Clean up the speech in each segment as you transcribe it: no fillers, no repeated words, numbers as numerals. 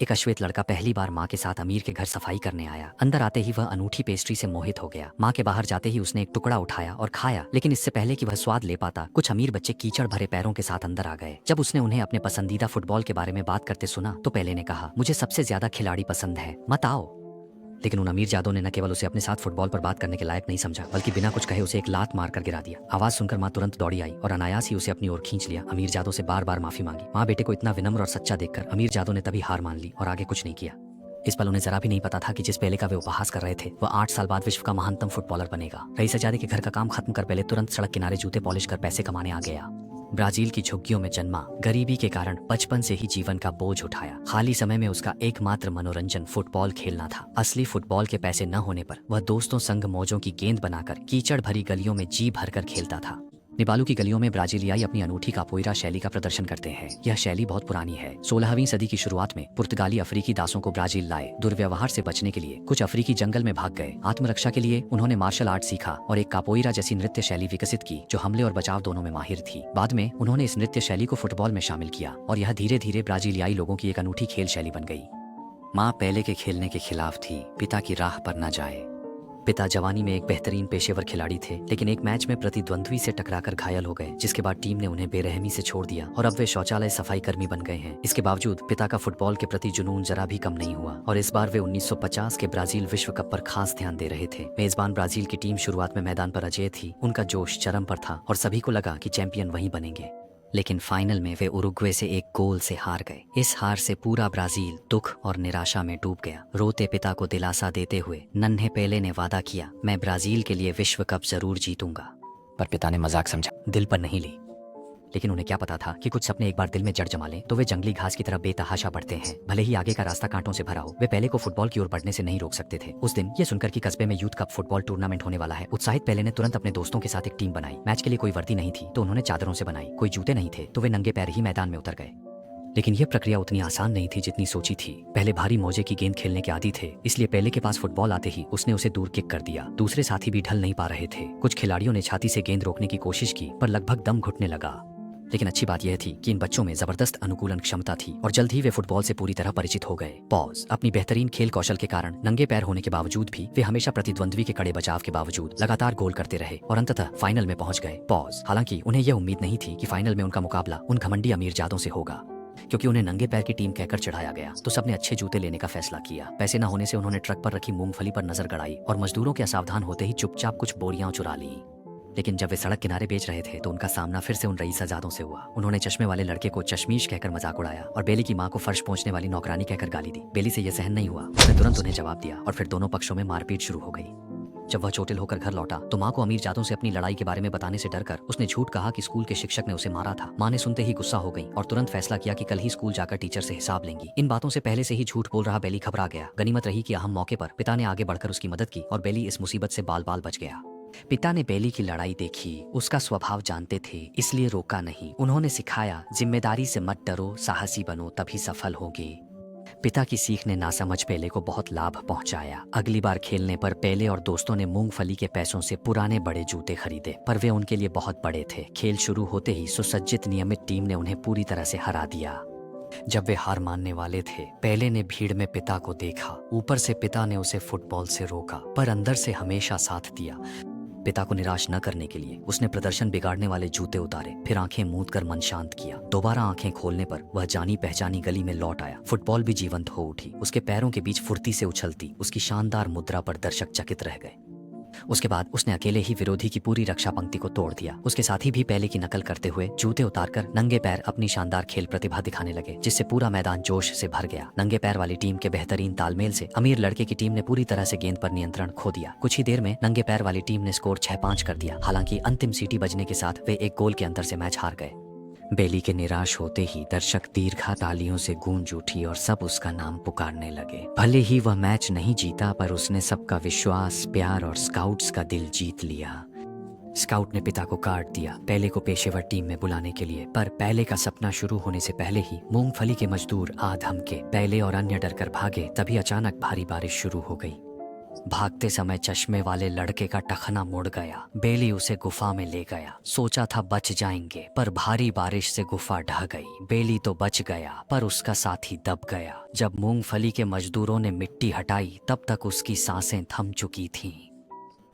एक अश्वेत लड़का पहली बार माँ के साथ अमीर के घर सफाई करने आया। अंदर आते ही वह अनूठी पेस्ट्री से मोहित हो गया। माँ के बाहर जाते ही उसने एक टुकड़ा उठाया और खाया, लेकिन इससे पहले कि वह स्वाद ले पाता, कुछ अमीर बच्चे कीचड़ भरे पैरों के साथ अंदर आ गए। जब उसने उन्हें अपने पसंदीदा फुटबॉल के बारे में बात करते सुना तो पहले ने कहा, मुझे सबसे ज्यादा खिलाड़ी पसंद है, मत आओ। लेकिन उन अमीरजादों ने न केवल उसे अपने साथ फुटबॉल पर बात करने के लायक नहीं समझा, बल्कि बिना कुछ कहे उसे एक लात मारकर गिरा दिया। आवाज सुनकर माँ तुरंत दौड़ी आई और अनायास ही उसे अपनी ओर खींच लिया। अमीरजादों से बार बार माफी मांगी। माँ बेटे को इतना विनम्र और सच्चा देखकर अमीरजादों ने तभी हार मान ली और आगे कुछ नहीं किया। इस पल उन्हें जरा भी नहीं पता था कि जिस पेले का वे उपहास कर रहे थे वह 8 साल बाद विश्व का महानतम फुटबॉलर बनेगा। रईसजादे के घर का काम खत्म कर पेले तुरंत सड़क किनारे जूते पॉलिश कर पैसे कमाने आ गया। ब्राजील की झुग्गियों में जन्मा, गरीबी के कारण बचपन से ही जीवन का बोझ उठाया। खाली समय में उसका एकमात्र मनोरंजन फुटबॉल खेलना था। असली फुटबॉल के पैसे न होने पर वह दोस्तों संग मौजों की गेंद बनाकर कीचड़ भरी गलियों में जी भरकर खेलता था। निबालू की गलियों में ब्राजीलियाई अपनी अनूठी कापोईरा शैली का प्रदर्शन करते हैं। यह शैली बहुत पुरानी है। 16वीं सदी की शुरुआत में पुर्तगाली अफ्रीकी दासों को ब्राजील लाए। दुर्व्यवहार से बचने के लिए कुछ अफ्रीकी जंगल में भाग गए। आत्मरक्षा के लिए उन्होंने मार्शल आर्ट सीखा और एक कापोईरा जैसी नृत्य शैली विकसित की जो हमले और बचाव दोनों में माहिर थी। बाद में उन्होंने इस नृत्य शैली को फुटबॉल में शामिल किया और यह धीरे धीरे ब्राजीलियाई लोगों की एक अनूठी खेल शैली बन गई। माँ पेले के खेलने के खिलाफ थी, पिता की राह पर न जाए। पिता जवानी में एक बेहतरीन पेशेवर खिलाड़ी थे, लेकिन एक मैच में प्रतिद्वंद्वी से टकराकर घायल हो गए, जिसके बाद टीम ने उन्हें बेरहमी से छोड़ दिया और अब वे शौचालय सफाई कर्मी बन गए हैं। इसके बावजूद पिता का फुटबॉल के प्रति जुनून जरा भी कम नहीं हुआ और इस बार वे 1950 के ब्राजील विश्व कप पर खास ध्यान दे रहे थे। मेजबान ब्राजील की टीम शुरुआत में मैदान पर अजेय थी। उनका जोश चरम पर था और सभी को लगा कि चैंपियन वही बनेंगे, लेकिन फाइनल में वे उरुग्वे से एक गोल से हार गए। इस हार से पूरा ब्राजील दुख और निराशा में डूब गया। रोते पिता को दिलासा देते हुए नन्हे पेले ने वादा किया, मैं ब्राजील के लिए विश्व कप जरूर जीतूंगा। पर पिता ने मजाक समझा, दिल पर नहीं ली। लेकिन उन्हें क्या पता था कि कुछ सपने एक बार दिल में जड़ जमा लें तो वे जंगली घास की तरह बेतहाशा बढ़ते हैं। भले ही आगे का रास्ता कांटों से भरा हो, वे पेले को फुटबॉल की ओर बढ़ने से नहीं रोक सकते थे। उस दिन ये सुनकर कि कस्बे में यूथ कप फुटबॉल टूर्नामेंट होने वाला है, उत्साहित पेले ने तुरंत अपने दोस्तों के साथ एक टीम बनाई। मैच के लिए कोई वर्दी नहीं थी तो उन्होंने चादरों से बनाई। कोई जूते नहीं थे तो वे नंगे पैर ही मैदान में उतर गए। लेकिन यह प्रक्रिया उतनी आसान नहीं थी जितनी सोची थी। पहले भारी मौजे की गेंद खेलने के आदी थे, इसलिए पेले के पास फुटबॉल आते ही उसने उसे दूर किक कर दिया। दूसरे साथी भी ढल नहीं पा रहे थे। कुछ खिलाड़ियों ने छाती से गेंद रोकने की कोशिश की पर लगभग दम घुटने लगा। लेकिन अच्छी बात यह थी कि इन बच्चों में जबरदस्त अनुकूलन क्षमता थी और जल्द ही वे फुटबॉल से पूरी तरह परिचित हो गए। पॉज। अपनी बेहतरीन खेल कौशल के कारण नंगे पैर होने के बावजूद भी वे हमेशा प्रतिद्वंद्वी के कड़े बचाव के बावजूद लगातार गोल करते रहे और अंततः फाइनल में पहुंच गए। पॉज। हालांकि उन्हें यह उम्मीद नहीं थी कि फाइनल में उनका मुकाबला उन घमंडी अमीरजादों से होगा। क्योंकि उन्हें नंगे पैर की टीम कहकर चढ़ाया गया तो सबने अच्छे जूते लेने का फैसला किया। पैसे न होने से उन्होंने ट्रक पर रखी मूंगफली पर नजर गड़ाई और मजदूरों के असावधान होते ही चुपचाप कुछ बोरियां चुरा ली। लेकिन जब वे सड़क किनारे बेच रहे थे तो उनका सामना फिर से उन रईसजादों से हुआ। उन्होंने चश्मे वाले लड़के को चश्मीश कहकर मजाक उड़ाया और बेली की माँ को फर्श पहुंचने वाली नौकरानी कहकर गाली दी। बेली से यह सहन नहीं हुआ, उसने तुरंत उन्हें जवाब दिया और फिर दोनों पक्षों में मारपीट शुरू हो गई। जब वह चोटिल होकर घर लौटा तो माँ को अमीरजादों से अपनी लड़ाई के बारे में बताने से डरकर उसने झूठ कहा कि स्कूल के शिक्षक ने उसे मारा था। माँ ने सुनते ही गुस्सा हो गई और तुरंत फैसला किया कि कल ही स्कूल जाकर टीचर से हिसाब लेंगी। इन बातों से पहले से ही झूठ बोल रहा बेली घबरा गया। गनीमत रही कि अहम मौके पर पिता ने आगे बढ़कर उसकी मदद की और बेली इस मुसीबत से बाल बाल बच गया। पिता ने बेली की लड़ाई देखी, उसका स्वभाव जानते थे, इसलिए रोका नहीं। उन्होंने सिखाया, जिम्मेदारी से मत डरो, साहसी बनो, तभी सफल होगे। पिता की सीख ने नासमझ पेले को बहुत लाभ पहुंचाया। अगली बार खेलने पर पेले और दोस्तों ने मूंगफली के पैसों से पुराने बड़े जूते खरीदे, पर वे उनके लिए बहुत बड़े थे। खेल शुरू होते ही सुसज्जित नियमित टीम ने उन्हें पूरी तरह से हरा दिया। जब वे हार मानने वाले थे, पेले ने भीड़ में पिता को देखा। ऊपर से पिता ने उसे फुटबॉल से रोका, पर अंदर से हमेशा साथ दिया। पिता को निराश न करने के लिए उसने प्रदर्शन बिगाड़ने वाले जूते उतारे, फिर आंखें मूंद कर मन शांत किया। दोबारा आंखें खोलने पर वह जानी पहचानी गली में लौट आया। फुटबॉल भी जीवंत हो उठी, उसके पैरों के बीच फुर्ती से उछलती। उसकी शानदार मुद्रा पर दर्शक चकित रह गए। उसके बाद उसने अकेले ही विरोधी की पूरी रक्षा पंक्ति को तोड़ दिया। उसके साथी भी पेले की नकल करते हुए जूते उतारकर नंगे पैर अपनी शानदार खेल प्रतिभा दिखाने लगे, जिससे पूरा मैदान जोश से भर गया। नंगे पैर वाली टीम के बेहतरीन तालमेल से अमीर लड़के की टीम ने पूरी तरह से गेंद पर नियंत्रण खो दिया। कुछ ही देर में नंगे पैर वाली टीम ने स्कोर 6-5 कर दिया। हालांकि अंतिम सीटी बजने के साथ वे एक गोल के अंतर से मैच हार गए। बेली के निराश होते ही दर्शक दीर्घा तालियों से गूंज उठी और सब उसका नाम पुकारने लगे। भले ही वह मैच नहीं जीता, पर उसने सबका विश्वास, प्यार और स्काउट्स का दिल जीत लिया। स्काउट ने पिता को काट दिया पेले को पेशेवर टीम में बुलाने के लिए, पर पेले का सपना शुरू होने से पहले ही मूंगफली के मजदूर आ धमके। पेले और अन्य डरकर भागे, तभी अचानक भारी बारिश शुरू हो गई। भागते समय चश्मे वाले लड़के का टखना मुड़ गया। बेली उसे गुफा में ले गया। सोचा था बच जाएंगे, पर भारी बारिश से गुफा ढह गई। बेली तो बच गया, पर उसका साथी दब गया। जब मूंगफली के मजदूरों ने मिट्टी हटाई, तब तक उसकी सांसें थम चुकी थीं।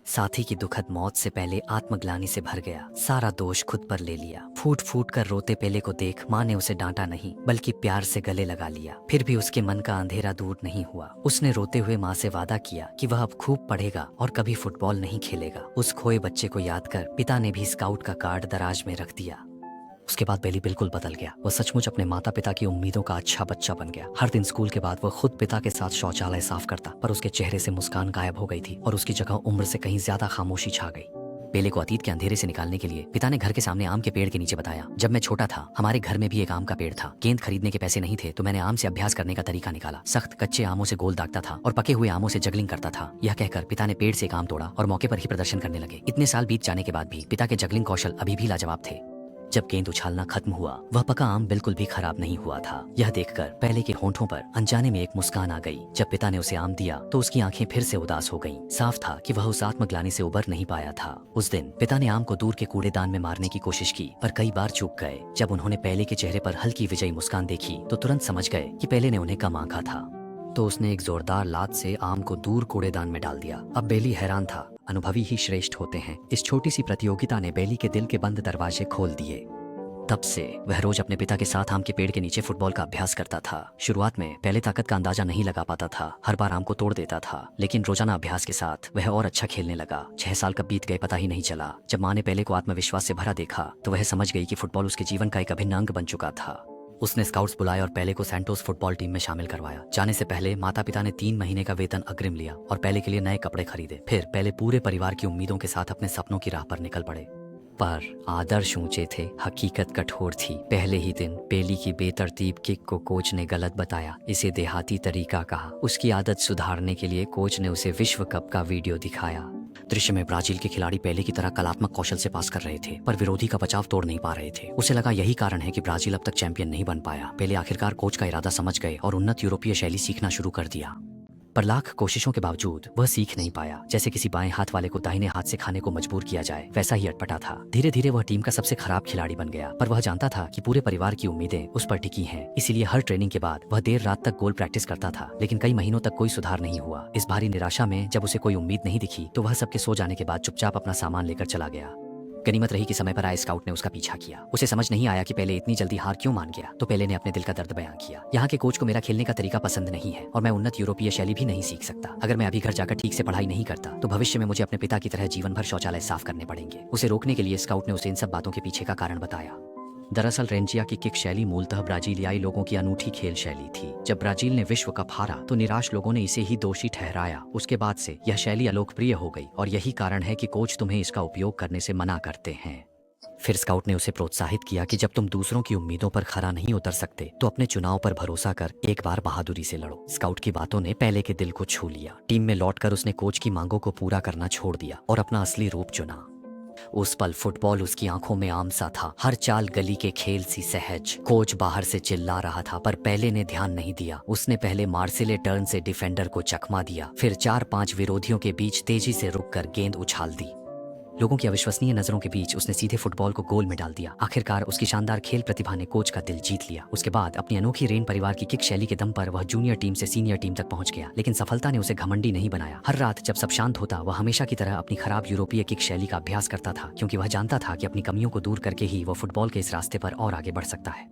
साथी की दुखद मौत से पहले आत्मग्लानि से भर गया। सारा दोष खुद पर ले लिया। फूट फूट कर रोते पेले को देख माँ ने उसे डांटा नहीं, बल्कि प्यार से गले लगा लिया। फिर भी उसके मन का अंधेरा दूर नहीं हुआ। उसने रोते हुए माँ से वादा किया कि वह अब खूब पढ़ेगा और कभी फुटबॉल नहीं खेलेगा। उस खोए बच्चे को याद कर पिता ने भी स्काउट का कार्ड दराज में रख दिया। उसके बाद बेली बिल्कुल बदल गया। वह सचमुच अपने माता पिता की उम्मीदों का अच्छा बच्चा बन गया। हर दिन स्कूल के बाद वह खुद पिता के साथ शौचालय साफ करता, पर उसके चेहरे से मुस्कान गायब हो गई थी और उसकी जगह उम्र से कहीं ज्यादा खामोशी छा गई। बेले को अतीत के अंधेरे से निकालने के लिए पिता ने घर के सामने आम के पेड़ के नीचे बताया, जब मैं छोटा था हमारे घर में भी एक आम का पेड़ था। गेंद खरीदने के पैसे नहीं थे, तो मैंने आम से अभ्यास करने का तरीका निकाला। सख्त कच्चे आमों से गोल दागता था और पके हुए आमों से जगलिंग करता था। यह कहकर पिता ने पेड़ से एक आम तोड़ा और मौके पर ही प्रदर्शन करने लगे। इतने साल बीत जाने के बाद भी पिता के जगलिंग कौशल अभी भी लाजवाब थे। जब गेंद उछालना खत्म हुआ, वह पका आम बिल्कुल भी खराब नहीं हुआ था। यह देखकर पहले के होंठों पर अनजाने में एक मुस्कान आ गई। जब पिता ने उसे आम दिया तो उसकी आंखें फिर से उदास हो गईं। साफ था कि वह उस आत्मग्लानि से उबर नहीं पाया था। उस दिन पिता ने आम को दूर के कूड़ेदान में मारने की कोशिश की, पर कई बार चूक गए। जब उन्होंने पहले के चेहरे पर हल्की विजयी मुस्कान देखी तो तुरंत समझ गए कि पहले ने उन्हें कम आंका था। तो उसने एक जोरदार लात से आम को दूर कूड़ेदान में डाल दिया। अब बेली हैरान था। अनुभवी ही श्रेष्ठ होते हैं। इस छोटी सी प्रतियोगिता ने बेली के दिल के बंद दरवाजे खोल दिए। तब से वह रोज अपने पिता के साथ आम के पेड़ के नीचे फुटबॉल का अभ्यास करता था। शुरुआत में पहले ताकत का अंदाजा नहीं लगा पाता था, हर बार आम को तोड़ देता था, लेकिन रोजाना अभ्यास के साथ वह और अच्छा खेलने लगा। 6 साल कब बीत गए पता ही नहीं चला। जब माँ ने पहले को आत्मविश्वास से भरा देखा तो वह समझ गई कि फुटबॉल उसके जीवन का एक अभिन्न अंग बन चुका था। उसने स्काउट्स बुलाए और पहले को सैंटोस फुटबॉल टीम में शामिल करवाया। जाने से पहले माता पिता ने 3 महीने का वेतन अग्रिम लिया और पहले के लिए नए कपड़े खरीदे। फिर पहले पूरे परिवार की उम्मीदों के साथ अपने सपनों की राह पर निकल पड़े। पर आदर्श ऊंचे थे, हकीकत कठोर थी। पहले ही दिन बेली की बेतरतीब किक को कोच ने गलत बताया, इसे देहाती तरीका कहा। उसकी आदत सुधारने के लिए कोच ने उसे विश्व कप का वीडियो दिखाया। दृश्य में ब्राजील के खिलाड़ी पहले की तरह कलात्मक कौशल से पास कर रहे थे, पर विरोधी का बचाव तोड़ नहीं पा रहे थे। उसे लगा यही कारण है कि ब्राजील अब तक चैंपियन नहीं बन पाया। पहले आखिरकार कोच का इरादा समझ गए और उन्नत यूरोपीय शैली सीखना शुरू कर दिया। पर लाख कोशिशों के बावजूद वह सीख नहीं पाया। जैसे किसी बाएं हाथ वाले को दाहिने हाथ से खाने को मजबूर किया जाए, वैसा ही अटपटा था। धीरे धीरे वह टीम का सबसे खराब खिलाड़ी बन गया। पर वह जानता था कि पूरे परिवार की उम्मीदें उस पर टिकी हैं। इसीलिए हर ट्रेनिंग के बाद वह देर रात तक गोल प्रैक्टिस करता था, लेकिन कई महीनों तक कोई सुधार नहीं हुआ। इस भारी निराशा में जब उसे कोई उम्मीद नहीं दिखी तो वह सबके सो जाने के बाद चुपचाप अपना सामान लेकर चला गया। गनीमत रही कि समय पर आए स्काउट ने उसका पीछा किया। उसे समझ नहीं आया कि पहले इतनी जल्दी हार क्यों मान गया। तो पहले ने अपने दिल का दर्द बयां किया। यहाँ के कोच को मेरा खेलने का तरीका पसंद नहीं है और मैं उन्नत यूरोपीय शैली भी नहीं सीख सकता। अगर मैं अभी घर जाकर ठीक से पढ़ाई नहीं करता तो भविष्य में मुझे अपने पिता की तरह जीवन भर शौचालय साफ करने पड़ेंगे। उसे रोकने के लिए स्काउट ने उसे इन सब बातों के पीछे का कारण बताया। दरअसल रेंजिया की किक शैली मूलतः ब्राजीलियाई लोगों की अनूठी खेल शैली थी। जब ब्राजील ने विश्व कप हारा तो निराश लोगों ने इसे ही दोषी ठहराया। उसके बाद से यह शैली अलोकप्रिय हो गई और यही कारण है कि कोच तुम्हें इसका उपयोग करने से मना करते हैं। फिर स्काउट ने उसे प्रोत्साहित किया कि जब तुम दूसरों की उम्मीदों पर खरा नहीं उतर सकते तो अपने चुनाव पर भरोसा कर एक बार बहादुरी से लड़ो। स्काउट की बातों ने पहले के दिल को छू लिया। टीम में लौटकर उसने कोच की मांगों को पूरा करना छोड़ दिया और अपना असली रूप चुना। उस पल फुटबॉल उसकी आंखों में आम सा था, हर चाल गली के खेल सी सहज। कोच बाहर से चिल्ला रहा था पर पहले ने ध्यान नहीं दिया। उसने पहले मार्सेले टर्न से डिफेंडर को चकमा दिया, फिर 4-5 विरोधियों के बीच तेजी से रुककर गेंद उछाल दी। लोगों की अविश्वसनीय नजरों के बीच उसने सीधे फुटबॉल को गोल में डाल दिया। आखिरकार उसकी शानदार खेल प्रतिभा ने कोच का दिल जीत लिया। उसके बाद अपनी अनोखी रेन परिवार की किक शैली के दम पर वह जूनियर टीम से सीनियर टीम तक पहुंच गया। लेकिन सफलता ने उसे घमंडी नहीं बनाया। हर रात जब सब शांत होता वह हमेशा की तरह अपनी खराब यूरोपीय किक शैली का अभ्यास करता था, क्योंकि वह जानता था कि अपनी कमियों को दूर करके ही वह फुटबॉल के इस रास्ते पर और आगे बढ़ सकता है।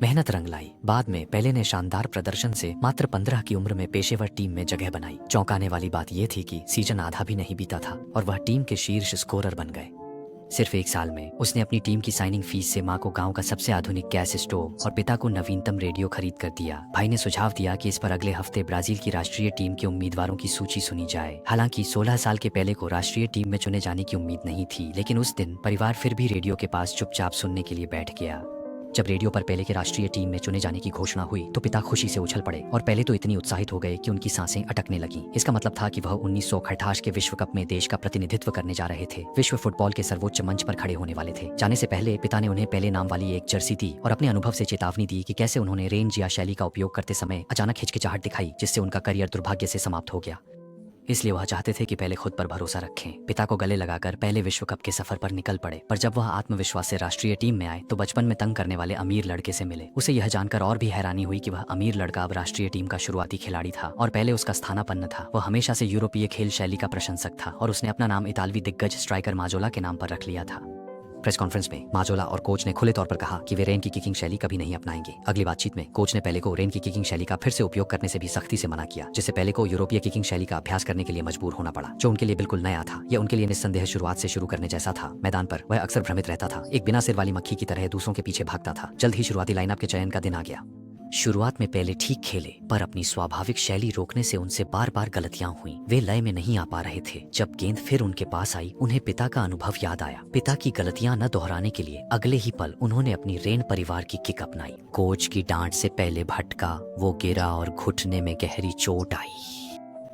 मेहनत रंग लाई। बाद में पहले ने शानदार प्रदर्शन से मात्र 15 की उम्र में पेशेवर टीम में जगह बनाई। चौंकाने वाली बात यह थी कि सीजन आधा भी नहीं बीता था और वह टीम के शीर्ष स्कोरर बन गए। सिर्फ 1 साल में उसने अपनी टीम की साइनिंग फीस से माँ को गांव का सबसे आधुनिक गैस स्टोव और पिता को नवीनतम रेडियो खरीद कर दिया। भाई ने सुझाव दिया कि इस पर अगले हफ्ते ब्राजील की राष्ट्रीय टीम के उम्मीदवारों की सूची सुनी जाए। हालांकि 16 साल के पहले को राष्ट्रीय टीम में चुने जाने की उम्मीद नहीं थी, लेकिन उस दिन परिवार फिर भी रेडियो के पास चुपचाप सुनने के लिए बैठ गया। जब रेडियो पर पहले के राष्ट्रीय टीम में चुने जाने की घोषणा हुई तो पिता खुशी से उछल पड़े और पहले तो इतनी उत्साहित हो गए कि उनकी सांसें अटकने लगीं। इसका मतलब था कि वह 1968 के विश्व कप में देश का प्रतिनिधित्व करने जा रहे थे, विश्व फुटबॉल के सर्वोच्च मंच पर खड़े होने वाले थे। जाने से पहले पिता ने उन्हें पहले नाम वाली एक जर्सी दी और अपने अनुभव से चेतावनी दी कि कैसे उन्होंने रेंज या शैली का उपयोग करते समय अचानक हिचकिचाहट दिखाई, जिससे उनका करियर दुर्भाग्य से समाप्त हो गया। इसलिए वह चाहते थे कि पहले खुद पर भरोसा रखें। पिता को गले लगाकर पहले विश्व कप के सफर पर निकल पड़े, पर जब वह आत्मविश्वास से राष्ट्रीय टीम में आए तो बचपन में तंग करने वाले अमीर लड़के से मिले। उसे यह जानकर और भी हैरानी हुई कि वह अमीर लड़का अब राष्ट्रीय टीम का शुरुआती खिलाड़ी था और पहले उसका स्थानापन्न था। वह हमेशा से यूरोपीय खेल शैली का प्रशंसक था और उसने अपना नाम इतालवी दिग्गज स्ट्राइकर माजोला के नाम पर रख लिया था। प्रेस कॉन्फ्रेंस में माजोला और कोच ने खुले तौर पर कहा कि वे रेन की किकिंग शैली कभी नहीं अपनाएंगे। अगली बातचीत में कोच ने पेले को रेन की किकिंग शैली का फिर से उपयोग करने से भी सख्ती से मना किया, जिससे पेले को यूरोपीय किकिंग शैली का अभ्यास करने के लिए मजबूर होना पड़ा, जो उनके लिए बिल्कुल नया था। यह उनके लिए निस्संदेह शुरुआत से शुरू करने जैसा था। मैदान पर वह अक्सर भ्रमित रहता था, एक बिना सिर वाली मक्खी की तरह दूसरों के पीछे भागता था। जल्द ही शुरुआती लाइनअप के चयन का दिन आ गया। शुरुआत में पहले ठीक खेले, पर अपनी स्वाभाविक शैली रोकने से उनसे बार बार गलतियां हुई। वे लय में नहीं आ पा रहे थे। जब गेंद फिर उनके पास आई, उन्हें पिता का अनुभव याद आया। पिता की गलतियां न दोहराने के लिए अगले ही पल उन्होंने अपनी रेन परिवार की किक अपनाई। कोच की डांट से पहले भटका, वो गिरा और घुटने में गहरी चोट आई।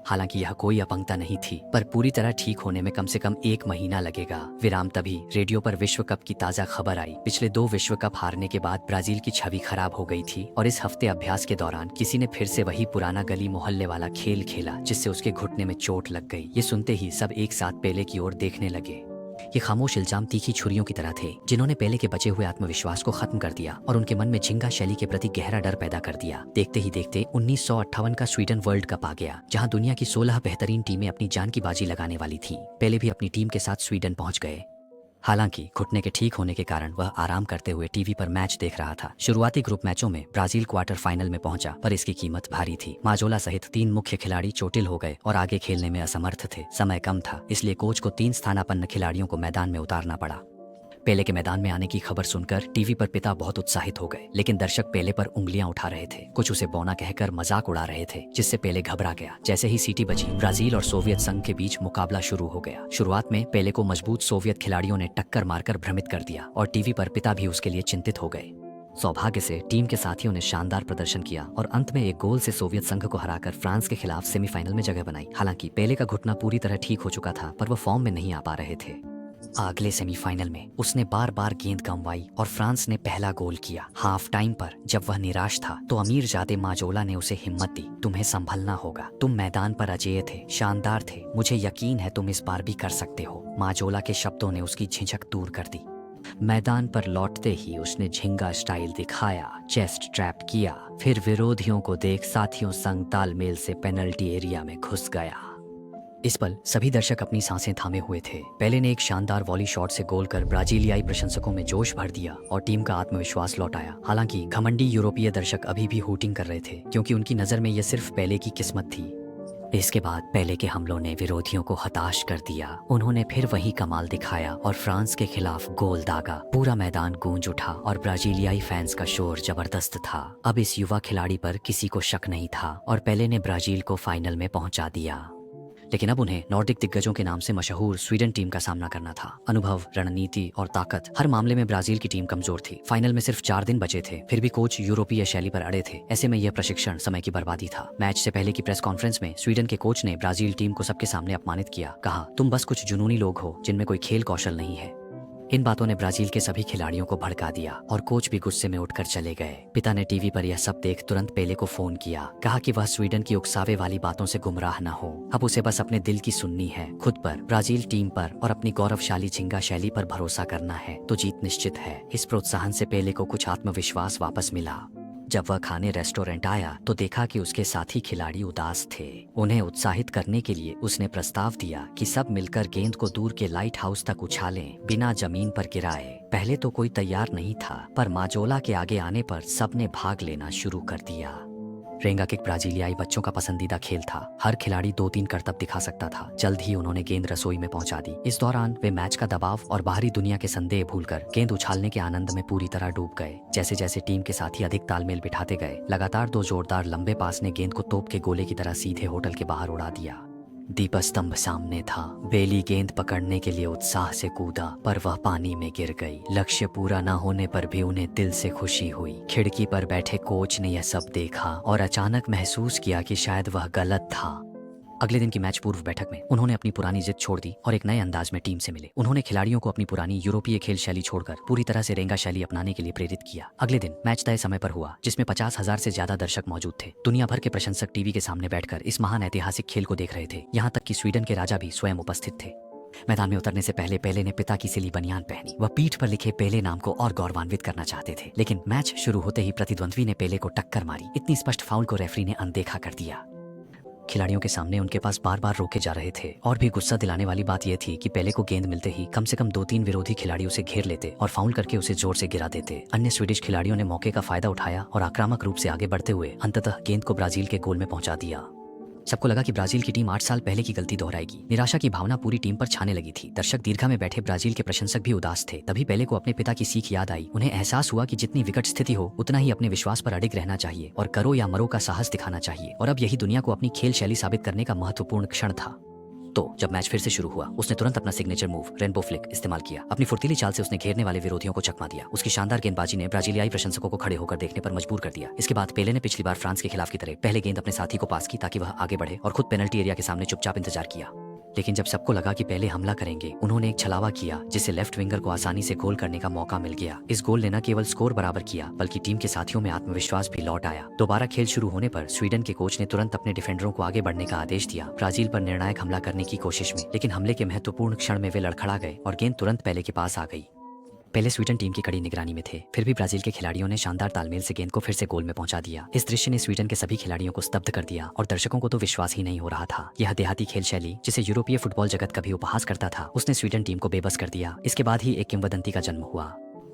हालांकि यह कोई अपंगता नहीं थी, पर पूरी तरह ठीक होने में कम से कम 1 महीना लगेगा। विराम तभी रेडियो पर विश्व कप की ताजा खबर आई। पिछले 2 विश्व कप हारने के बाद ब्राजील की छवि खराब हो गई थी और इस हफ्ते अभ्यास के दौरान किसी ने फिर से वही पुराना गली मोहल्ले वाला खेल खेला, जिससे उसके घुटने में चोट लग गई। ये सुनते ही सब एक साथ पेले की ओर देखने लगे। ये खामोश इल्जाम तीखी छुरियों की तरह थे, जिन्होंने पेले के बचे हुए आत्मविश्वास को खत्म कर दिया और उनके मन में झिंगा शैली के प्रति गहरा डर पैदा कर दिया। देखते ही देखते 1958 का स्वीडन वर्ल्ड कप आ गया, जहां दुनिया की 16 बेहतरीन टीमें अपनी जान की बाजी लगाने वाली थीं। पेले भी अपनी टीम के साथ स्वीडन पहुंच गए। हालांकि घुटने के ठीक होने के कारण वह आराम करते हुए टीवी पर मैच देख रहा था। शुरुआती ग्रुप मैचों में ब्राजील क्वार्टर फाइनल में पहुंचा, पर इसकी कीमत भारी थी। माजोला सहित 3 मुख्य खिलाड़ी चोटिल हो गए और आगे खेलने में असमर्थ थे। समय कम था, इसलिए कोच को 3 स्थानापन्न खिलाड़ियों को मैदान में उतारना पड़ा। पेले के मैदान में आने की खबर सुनकर टीवी पर पिता बहुत उत्साहित हो गए, लेकिन दर्शक पेले पर उंगलियां उठा रहे थे। कुछ उसे बौना कहकर मजाक उड़ा रहे थे, जिससे पेले घबरा गया। जैसे ही सीटी बजी, ब्राजील और सोवियत संघ के बीच मुकाबला शुरू हो गया। शुरुआत में पेले को मजबूत सोवियत खिलाड़ियों ने टक्कर मारकर भ्रमित कर दिया और टीवी पर पिता भी उसके लिए चिंतित हो गए। सौभाग्य से टीम के साथियों ने शानदार प्रदर्शन किया और अंत में एक गोल से सोवियत संघ को हराकर फ्रांस के खिलाफ सेमीफाइनल में जगह बनाई। हालांकि पेले का घुटना पूरी तरह ठीक हो चुका था, पर वो फॉर्म में नहीं आ पा रहे थे। अगले सेमीफाइनल में उसने बार बार गेंद गंवाई और फ्रांस ने पहला गोल किया। हाफ टाइम पर जब वह निराश था तो अमीरजादे माजोला ने उसे हिम्मत दी। तुम्हें संभलना होगा, तुम मैदान पर अजेय थे, शानदार थे, मुझे यकीन है तुम इस बार भी कर सकते हो। माजोला के शब्दों ने उसकी झिझक दूर कर दी। मैदान पर लौटते ही उसने झिंगा स्टाइल दिखाया, चेस्ट ट्रैप किया, फिर विरोधियों को देख साथियों संग तालमेल से पेनल्टी एरिया में घुस गया। इस पल सभी दर्शक अपनी सांसें थामे हुए थे। पेले ने एक शानदार वॉली शॉट से गोल कर ब्राजीलियाई प्रशंसकों में जोश भर दिया और टीम का आत्मविश्वास लौटाया। हालांकि घमंडी यूरोपीय दर्शक अभी भी हूटिंग कर रहे थे, क्योंकि उनकी नजर में यह सिर्फ पेले की किस्मत थी। इसके बाद पेले के हमलों ने विरोधियों को हताश कर दिया। उन्होंने फिर वही कमाल दिखाया और फ्रांस के खिलाफ गोल दागा। पूरा मैदान गूंज उठा और ब्राजीलियाई फैंस का शोर जबरदस्त था। अब इस युवा खिलाड़ी पर किसी को शक नहीं था और पेले ने ब्राजील को फाइनल में पहुंचा दिया। लेकिन अब उन्हें नॉर्डिक दिग्गजों के नाम से मशहूर स्वीडन टीम का सामना करना था। अनुभव, रणनीति और ताकत, हर मामले में ब्राजील की टीम कमजोर थी। फाइनल में सिर्फ 4 दिन बचे थे, फिर भी कोच यूरोपीय शैली पर अड़े थे। ऐसे में यह प्रशिक्षण समय की बर्बादी था। मैच से पहले की प्रेस कॉन्फ्रेंस में स्वीडन के कोच ने ब्राजील टीम को सबके सामने अपमानित किया। कहा, तुम बस कुछ जुनूनी लोग हो जिनमें कोई खेल कौशल नहीं है। इन बातों ने ब्राजील के सभी खिलाड़ियों को भड़का दिया और कोच भी गुस्से में उठकर चले गए। पिता ने टीवी पर यह सब देख तुरंत पेले को फोन किया। कहा कि वह स्वीडन की उकसावे वाली बातों से गुमराह न हो। अब उसे बस अपने दिल की सुननी है। खुद पर, ब्राजील टीम पर और अपनी गौरवशाली झिंगा शैली पर भरोसा करना है तो जीत निश्चित है। इस प्रोत्साहन से पेले को कुछ आत्मविश्वास वापस मिला। जब वह खाने रेस्टोरेंट आया तो देखा कि उसके साथी खिलाड़ी उदास थे। उन्हें उत्साहित करने के लिए उसने प्रस्ताव दिया कि सब मिलकर गेंद को दूर के लाइट हाउस तक उछालें, बिना जमीन पर गिराए। पहले तो कोई तैयार नहीं था, पर माजोला के आगे आने पर सबने भाग लेना शुरू कर दिया। रेंगा किक ब्राजीलियाई बच्चों का पसंदीदा खेल था। हर खिलाड़ी 2-3 करतब दिखा सकता था। जल्द ही उन्होंने गेंद रसोई में पहुंचा दी। इस दौरान वे मैच का दबाव और बाहरी दुनिया के संदेह भूलकर गेंद उछालने के आनंद में पूरी तरह डूब गए। जैसे जैसे टीम के साथी अधिक तालमेल बिठाते गए, लगातार 2 जोरदार लंबे पास ने गेंद को तोप के गोले की तरह सीधे होटल के बाहर उड़ा दिया। दीपस्तंभ सामने था। बेली गेंद पकड़ने के लिए उत्साह से कूदा, पर वह पानी में गिर गई। लक्ष्य पूरा न होने पर भी उन्हें दिल से खुशी हुई। खिड़की पर बैठे कोच ने यह सब देखा और अचानक महसूस किया कि शायद वह गलत था। अगले दिन की मैच पूर्व बैठक में उन्होंने अपनी पुरानी जिद छोड़ दी और एक नए अंदाज में टीम से मिले। उन्होंने खिलाड़ियों को अपनी पुरानी यूरोपीय खेल शैली छोड़कर पूरी तरह से रेंगा शैली अपनाने के लिए प्रेरित किया। अगले दिन मैच तय समय पर हुआ, जिसमें 50,000 से ज्यादा दर्शक मौजूद थे। दुनिया भर के प्रशंसक टीवी के सामने बैठकर इस महान ऐतिहासिक खेल को देख रहे थे। यहाँ तक कि स्वीडन के राजा भी स्वयं उपस्थित थे। मैदान में उतरने से पहले पेले ने पिता की सिली बनियान पहनी। वह पीठ पर लिखे पेले नाम को और गौरवान्वित करना चाहते थे, लेकिन मैच शुरू होते ही प्रतिद्वंद्वी ने पेले को टक्कर मारी। इतनी स्पष्ट फाउल को रेफरी ने अनदेखा कर दिया। खिलाड़ियों के सामने उनके पास बार बार रोके जा रहे थे। और भी गुस्सा दिलाने वाली बात यह थी कि पेले को गेंद मिलते ही कम से कम 2-3 विरोधी खिलाड़ी उसे घेर लेते और फाउल करके उसे जोर से गिरा देते। अन्य स्वीडिश खिलाड़ियों ने मौके का फायदा उठाया और आक्रामक रूप से आगे बढ़ते हुए अंततः गेंद को ब्राजील के गोल में पहुंचा दिया। सबको लगा कि ब्राजील की टीम 8 साल पहले की गलती दोहराएगी। निराशा की भावना पूरी टीम पर छाने लगी थी। दर्शक दीर्घा में बैठे ब्राजील के प्रशंसक भी उदास थे। तभी पेले को अपने पिता की सीख याद आई। उन्हें एहसास हुआ कि जितनी विकट स्थिति हो उतना ही अपने विश्वास पर अडिग रहना चाहिए और करो या मरो का साहस दिखाना चाहिए। और अब यही दुनिया को अपनी खेल शैली साबित करने का महत्वपूर्ण क्षण था। तो जब मैच फिर से शुरू हुआ, उसने तुरंत अपना सिग्नेचर मूव रेनबो फ्लिक इस्तेमाल किया। अपनी फुर्तीली चाल से उसने घेरने वाले विरोधियों को चकमा दिया। उसकी शानदार गेंदबाजी ने ब्राजीलियाई प्रशंसकों को खड़े होकर देखने पर मजबूर कर दिया। इसके बाद पेले ने पिछली बार फ्रांस के खिलाफ की तरह पहले गेंद अपने साथी को पास की ताकि वह आगे बढ़े और खुद पेनल्टी एरिया के सामने चुपचाप इंतजार किया। लेकिन जब सबको लगा कि पहले हमला करेंगे, उन्होंने एक छलावा किया जिससे लेफ्ट विंगर को आसानी से गोल करने का मौका मिल गया। इस गोल ने न केवल स्कोर बराबर किया बल्कि टीम के साथियों में आत्मविश्वास भी लौट आया। दोबारा खेल शुरू होने पर स्वीडन के कोच ने तुरंत अपने डिफेंडरों को आगे बढ़ने का आदेश दिया ब्राजील पर निर्णायक हमला करने की कोशिश में। लेकिन हमले के महत्वपूर्ण क्षण में वे लड़खड़ा गए और गेंद तुरंत पहले के पास आ गई। पहले स्वीडन टीम की कड़ी निगरानी में थे, फिर भी ब्राजील के खिलाड़ियों ने शानदार तालमेल से गेंद को फिर से गोल में पहुंचा दिया। इस दृश्य ने स्वीडन के सभी खिलाड़ियों को स्तब्ध कर दिया और दर्शकों को तो विश्वास ही नहीं हो रहा था। यह देहाती खेल शैली, जिसे यूरोपीय फुटबॉल जगत कभी उपहास करता था, उसने स्वीडन टीम को बेबस कर दिया। इसके बाद ही एक किंवदंती का जन्म हुआ।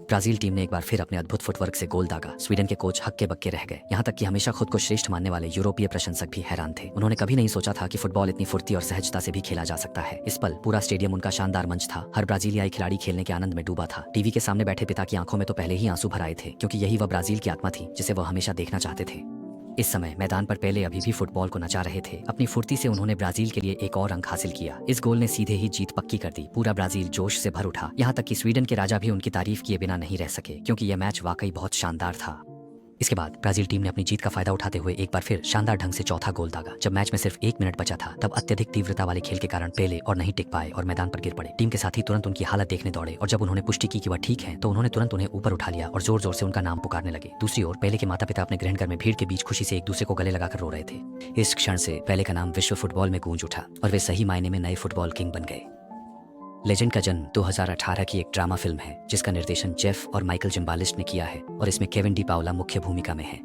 ब्राजील टीम ने एक बार फिर अपने अद्भुत फुटवर्क से गोल दागा। स्वीडन के कोच हक्के बक्के रह गए। यहाँ तक कि हमेशा खुद को श्रेष्ठ मानने वाले यूरोपीय प्रशंसक भी हैरान थे। उन्होंने कभी नहीं सोचा था कि फुटबॉल इतनी फुर्ती और सहजता से भी खेला जा सकता है। इस पल पूरा स्टेडियम उनका शानदार मंच था। हर ब्राजीलियाई खिलाड़ी खेलने के आनंद में डूबा था। टीवी के सामने बैठे पिता की आंखों में तो पहले ही आंसू भर आए थे, क्योंकि यही वह ब्राजील की आत्मा थी जिसे वह हमेशा देखना चाहते थे। इस समय मैदान पर पेले अभी भी फुटबॉल को नचा रहे थे। अपनी फुर्ती से उन्होंने ब्राजील के लिए एक और अंक हासिल किया। इस गोल ने सीधे ही जीत पक्की कर दी। पूरा ब्राजील जोश से भर उठा। यहाँ तक कि स्वीडन के राजा भी उनकी तारीफ किए बिना नहीं रह सके, क्योंकि यह मैच वाकई बहुत शानदार था। इसके बाद ब्राजील टीम ने अपनी जीत का फायदा उठाते हुए एक बार फिर शानदार ढंग से चौथा गोल दागा। जब मैच में सिर्फ 1 मिनट बचा था, तब अत्यधिक तीव्रता वाले खेल के कारण पेले और नहीं टिक पाए और मैदान पर गिर पड़े। टीम के साथी तुरंत उनकी हालत देखने दौड़े और जब उन्होंने पुष्टि की कि वह ठीक है, तो उन्होंने तुरंत उन्हें ऊपर उठा लिया और जोर जोर से उनका नाम पुकारने लगे। दूसरी ओर पेले के माता पिता अपने ग्रहण घर में भीड़ के बीच खुशी से एक दूसरे को गले लगाकर रो रहे थे। इस क्षण से पेले का नाम विश्व फुटबॉल में गूंज उठा और वे सही मायने में नए फुटबॉल किंग बन गए। लेजेंड का जन्म 2018 की एक ड्रामा फिल्म है जिसका निर्देशन जेफ और माइकल जिम्बालिस्ट ने किया है और इसमें केविन डी पाओला मुख्य भूमिका में है।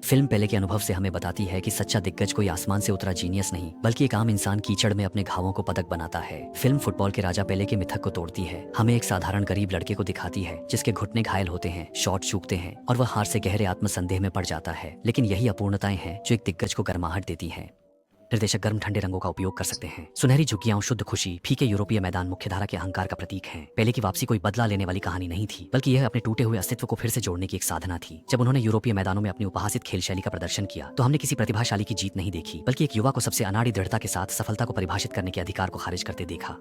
फिल्म पेले के अनुभव से हमें बताती है कि सच्चा दिग्गज कोई आसमान से उतरा जीनियस नहीं, बल्कि एक आम इंसान कीचड़ में अपने घावों को पदक बनाता है। फिल्म फुटबॉल के राजा पेले के मिथक को तोड़ती है, हमें एक साधारण गरीब लड़के को दिखाती है जिसके घुटने घायल होते हैं, शॉट चूकते हैं और वह हार से गहरे आत्मसंदेह में पड़ जाता है। लेकिन यही अपूर्णताएं हैं जो एक दिग्गज को गर्माहट देती हैं। निर्देशक गर्म ठंडे रंगों का उपयोग कर सकते हैं। सुनहरी झुग्गियां, शुद्ध खुशी, फीके यूरोपीय मैदान मुख्यधारा के अहंकार का प्रतीक हैं। पेले की वापसी कोई बदला लेने वाली कहानी नहीं थी, बल्कि यह अपने टूटे हुए अस्तित्व को फिर से जोड़ने की एक साधना थी। जब उन्होंने यूरोपीय मैदानों में अपनी उपहासित खेल शैली का प्रदर्शन किया, तो हमने किसी प्रतिभाशाली की जीत नहीं देखी, बल्कि एक युवा को सबसे अनाड़ी दृढ़ता के साथ सफलता को परिभाषित करने के अधिकार को खारिज करते देखा।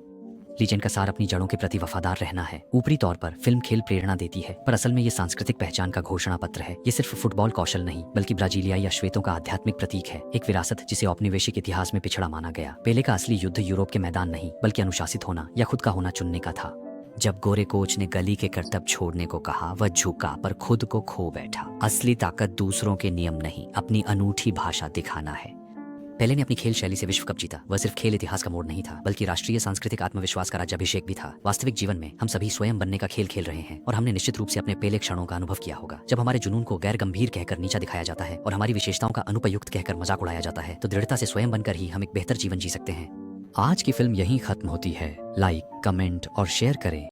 लीजेंड का सार अपनी जड़ों के प्रति वफादार रहना है। ऊपरी तौर पर फिल्म खेल प्रेरणा देती है, पर असल में ये सांस्कृतिक पहचान का घोषणा पत्र है। ये सिर्फ फुटबॉल कौशल नहीं, बल्कि ब्राजीलियाई या श्वेतों का आध्यात्मिक प्रतीक है, एक विरासत जिसे औपनिवेशिक इतिहास में पिछड़ा माना गया। पेले का असली युद्ध यूरोप के मैदान नहीं, बल्कि अनुशासित होना या खुद का होना चुनने का था। जब गोरे कोच ने गली के करतब छोड़ने को कहा, वह झुका पर खुद को खो बैठा। असली ताकत दूसरों के नियम नहीं, अपनी अनूठी भाषा दिखाना है। पेले ने अपनी खेल शैली से विश्व कप जीता। वह सिर्फ खेल इतिहास का मोड़ नहीं था, बल्कि राष्ट्रीय सांस्कृतिक आत्मविश्वास का राज्याभिषेक भी था। वास्तविक जीवन में हम सभी स्वयं बनने का खेल खेल रहे हैं और हमने निश्चित रूप से अपने पेले क्षणों का अनुभव किया होगा। जब हमारे जुनून को गैर गंभीर कहकर नीचा दिखाया जाता है और हमारी विशेषताओं का अनुपयुक्त कहकर मजाक उड़ाया जाता है, तो दृढ़ता से स्वयं बनकर ही हम एक बेहतर जीवन जी सकते हैं। आज की फिल्म यहीं खत्म होती है। लाइक, कमेंट और शेयर करें।